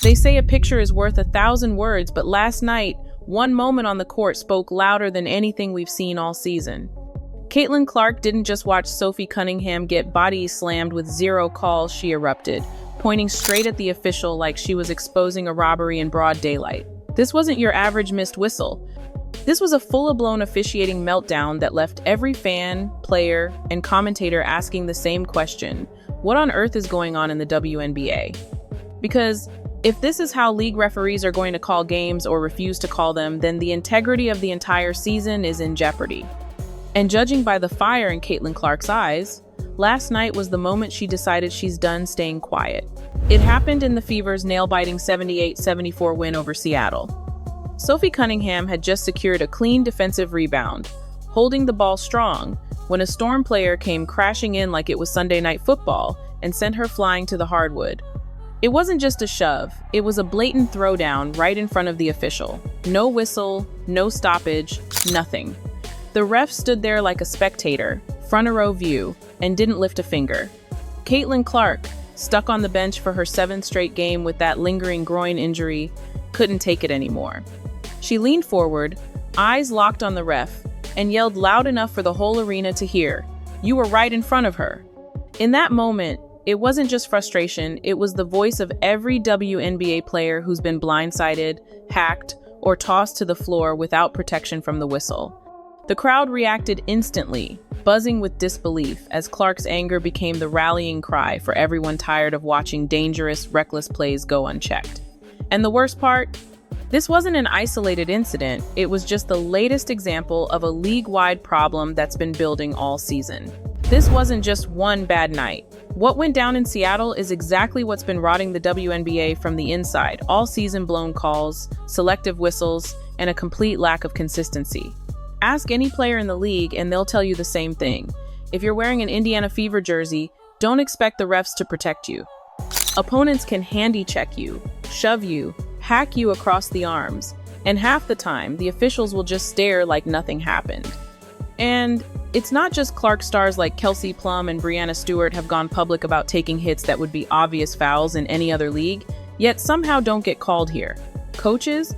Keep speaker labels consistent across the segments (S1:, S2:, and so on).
S1: They say a picture is worth 1,000 words, but last night, one moment on the court spoke louder than anything we've seen all season. Caitlin Clark didn't just watch Sophie Cunningham get body slammed with 0 calls, she erupted, pointing straight at the official like she was exposing a robbery in broad daylight. This wasn't your average missed whistle. This was a full-blown officiating meltdown that left every fan, player, and commentator asking the same question: what on earth is going on in the WNBA? Because if this is how league referees are going to call games or refuse to call them, then the integrity of the entire season is in jeopardy. And judging by the fire in Caitlin Clark's eyes, last night was the moment she decided she's done staying quiet. It happened in the Fever's nail-biting 78-74 win over Seattle. Sophie Cunningham had just secured a clean defensive rebound, holding the ball strong, when a Storm player came crashing in like it was Sunday Night Football and sent her flying to the hardwood. It wasn't just a shove, it was a blatant throwdown right in front of the official. No whistle, no stoppage, nothing. The ref stood there like a spectator, front-row view, and didn't lift a finger. Caitlin Clark, stuck on the bench for her 7th straight game with that lingering groin injury, couldn't take it anymore. She leaned forward, eyes locked on the ref, and yelled loud enough for the whole arena to hear, "You were right in front of her." In that moment, it wasn't just frustration, it was the voice of every WNBA player who's been blindsided, hacked, or tossed to the floor without protection from the whistle. The crowd reacted instantly, buzzing with disbelief as Clark's anger became the rallying cry for everyone tired of watching dangerous, reckless plays go unchecked. And the worst part? This wasn't an isolated incident, it was just the latest example of a league-wide problem that's been building all season. This wasn't just one bad night. What went down in Seattle is exactly what's been rotting the WNBA from the inside: all season blown calls, selective whistles, and a complete lack of consistency. Ask any player in the league and they'll tell you the same thing. If you're wearing an Indiana Fever jersey, don't expect the refs to protect you. Opponents can handy check you, shove you, hack you across the arms, and half the time, the officials will just stare like nothing happened. And it's not just Clark stars like Kelsey Plum and Brianna Stewart have gone public about taking hits that would be obvious fouls in any other league, yet somehow don't get called here. Coaches?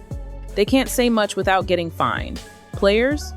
S1: They can't say much without getting fined. Players?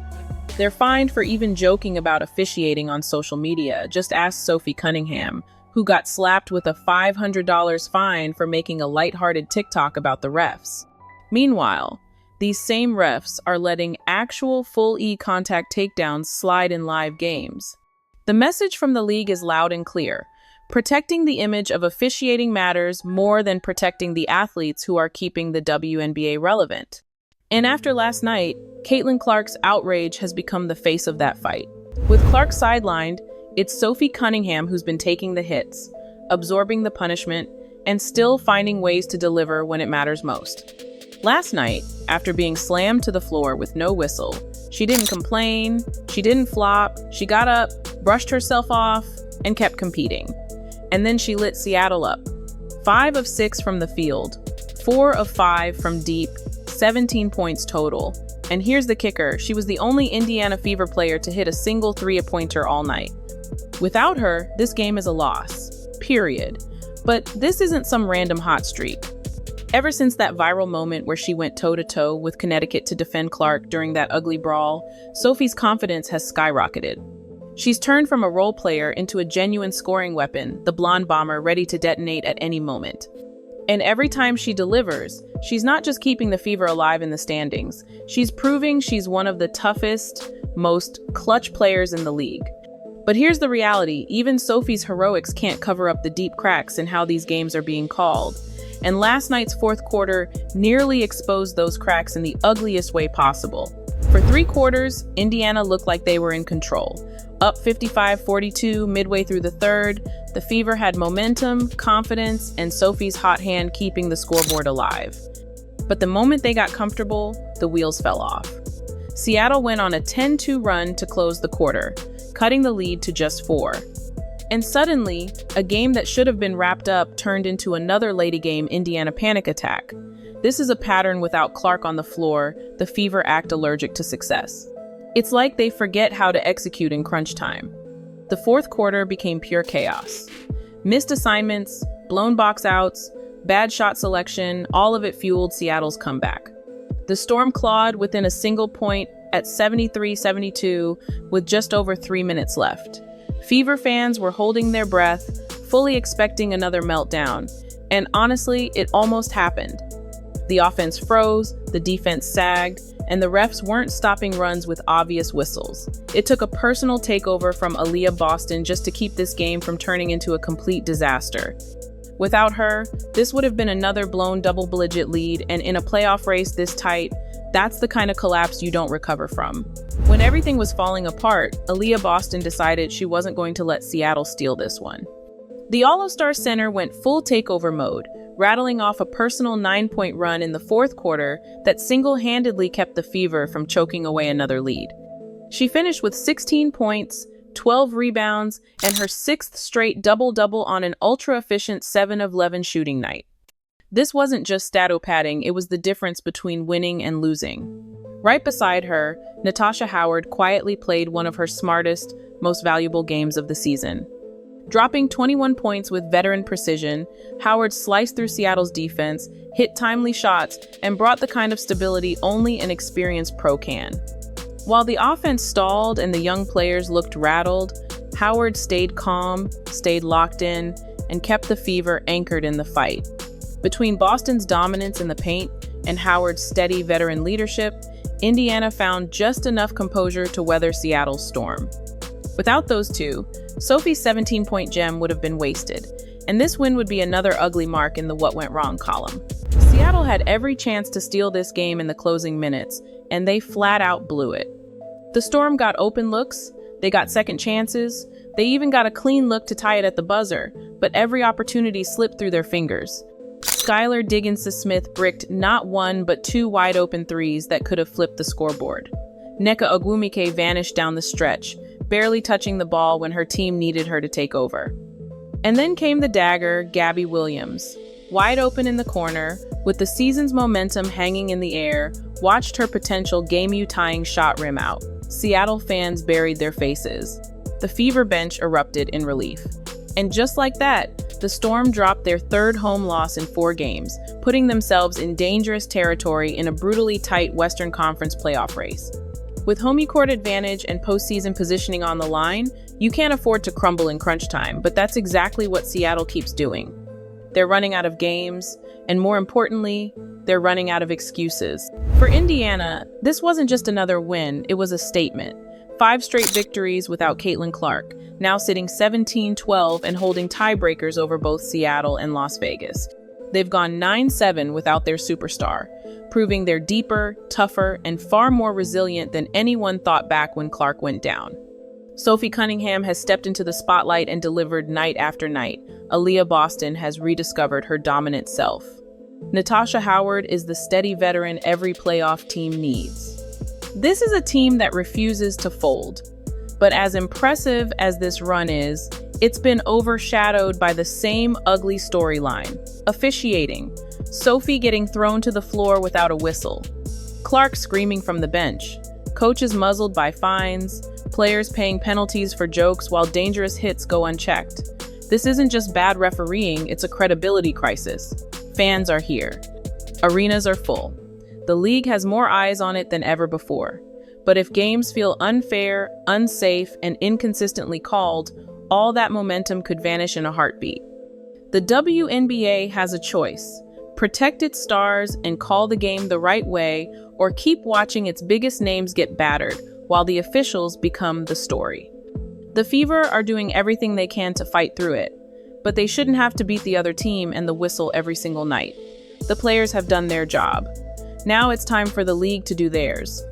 S1: They're fined for even joking about officiating on social media. Just ask Sophie Cunningham, who got slapped with a $500 fine for making a lighthearted TikTok about the refs. Meanwhile, these same refs are letting actual full E-contact takedowns slide in live games. The message from the league is loud and clear. Protecting the image of officiating matters more than protecting the athletes who are keeping the WNBA relevant. And after last night, Caitlin Clark's outrage has become the face of that fight. With Clark sidelined, it's Sophie Cunningham who's been taking the hits, absorbing the punishment, and still finding ways to deliver when it matters most. Last night, after being slammed to the floor with no whistle, she didn't complain, she didn't flop, she got up, brushed herself off, and kept competing. And then she lit Seattle up. 5 of 6 from the field, 4 of 5 from deep, 17 points total. And here's the kicker, she was the only Indiana Fever player to hit a single three-pointer all night. Without her, this game is a loss, period. But this isn't some random hot streak. Ever since that viral moment where she went toe-to-toe with Connecticut to defend Clark during that ugly brawl, Sophie's confidence has skyrocketed. She's turned from a role player into a genuine scoring weapon, the blonde bomber ready to detonate at any moment. And every time she delivers, she's not just keeping the Fever alive in the standings, she's proving she's one of the toughest, most clutch players in the league. But here's the reality, even Sophie's heroics can't cover up the deep cracks in how these games are being called. And last night's fourth quarter nearly exposed those cracks in the ugliest way possible. For 3 quarters, Indiana looked like they were in control. Up 55-42 midway through the third, the Fever had momentum, confidence, and Sophie's hot hand keeping the scoreboard alive. But the moment they got comfortable, the wheels fell off. Seattle went on a 10-2 run to close the quarter, cutting the lead to just 4. And suddenly, a game that should have been wrapped up turned into another lady game Indiana panic attack. This is a pattern without Clark on the floor, the Fever act allergic to success. It's like they forget how to execute in crunch time. The fourth quarter became pure chaos. Missed assignments, blown box outs, bad shot selection, all of it fueled Seattle's comeback. The Storm clawed within a single point at 73-72 with just over 3 minutes left. Fever fans were holding their breath, fully expecting another meltdown. And honestly, it almost happened. The offense froze, the defense sagged, and the refs weren't stopping runs with obvious whistles. It took a personal takeover from Aaliyah Boston just to keep this game from turning into a complete disaster. Without her, this would have been another blown double-digit lead, and in a playoff race this tight, that's the kind of collapse you don't recover from. When everything was falling apart, Aaliyah Boston decided she wasn't going to let Seattle steal this one. The All-Star Center went full takeover mode, rattling off a personal 9-point run in the fourth quarter that single-handedly kept the Fever from choking away another lead. She finished with 16 points, 12 rebounds, and her 6th straight double-double on an ultra-efficient 7 of 11 shooting night. This wasn't just stat padding, it was the difference between winning and losing. Right beside her, Natasha Howard quietly played one of her smartest, most valuable games of the season. Dropping 21 points with veteran precision, Howard sliced through Seattle's defense, hit timely shots, and brought the kind of stability only an experienced pro can. While the offense stalled and the young players looked rattled, Howard stayed calm, stayed locked in, and kept the Fever anchored in the fight. Between Boston's dominance in the paint and Howard's steady veteran leadership, Indiana found just enough composure to weather Seattle's storm. Without those two, Sophie's 17-point gem would have been wasted, and this win would be another ugly mark in the what went wrong column. Seattle had every chance to steal this game in the closing minutes, and they flat out blew it. The Storm got open looks, they got second chances, they even got a clean look to tie it at the buzzer, but every opportunity slipped through their fingers. Skylar Diggins-Smith bricked not one but 2 wide-open threes that could have flipped the scoreboard. Nneka Ogwumike vanished down the stretch, barely touching the ball when her team needed her to take over. And then came the dagger, Gabby Williams. Wide open in the corner, with the season's momentum hanging in the air, watched her potential game-tying shot rim out. Seattle fans buried their faces. The Fever bench erupted in relief. And just like that, the Storm dropped their 3rd home loss in 4 games, putting themselves in dangerous territory in a brutally tight Western Conference playoff race. With home court advantage and postseason positioning on the line, you can't afford to crumble in crunch time, but that's exactly what Seattle keeps doing. They're running out of games, and more importantly, they're running out of excuses. For Indiana, this wasn't just another win, it was a statement. 5 straight victories without Caitlin Clark, now sitting 17-12 and holding tiebreakers over both Seattle and Las Vegas. They've gone 9-7 without their superstar, proving they're deeper, tougher, and far more resilient than anyone thought back when Clark went down. Sophie Cunningham has stepped into the spotlight and delivered night after night. Aaliyah Boston has rediscovered her dominant self. Natasha Howard is the steady veteran every playoff team needs. This is a team that refuses to fold. But as impressive as this run is, it's been overshadowed by the same ugly storyline: officiating. Sophie getting thrown to the floor without a whistle. Clark screaming from the bench. Coaches muzzled by fines. Players paying penalties for jokes while dangerous hits go unchecked. This isn't just bad refereeing, it's a credibility crisis. Fans are here. Arenas are full. The league has more eyes on it than ever before. But if games feel unfair, unsafe, and inconsistently called, all that momentum could vanish in a heartbeat. The WNBA has a choice: protect its stars and call the game the right way, or keep watching its biggest names get battered while the officials become the story. The Fever are doing everything they can to fight through it, but they shouldn't have to beat the other team and the whistle every single night. The players have done their job. Now it's time for the league to do theirs.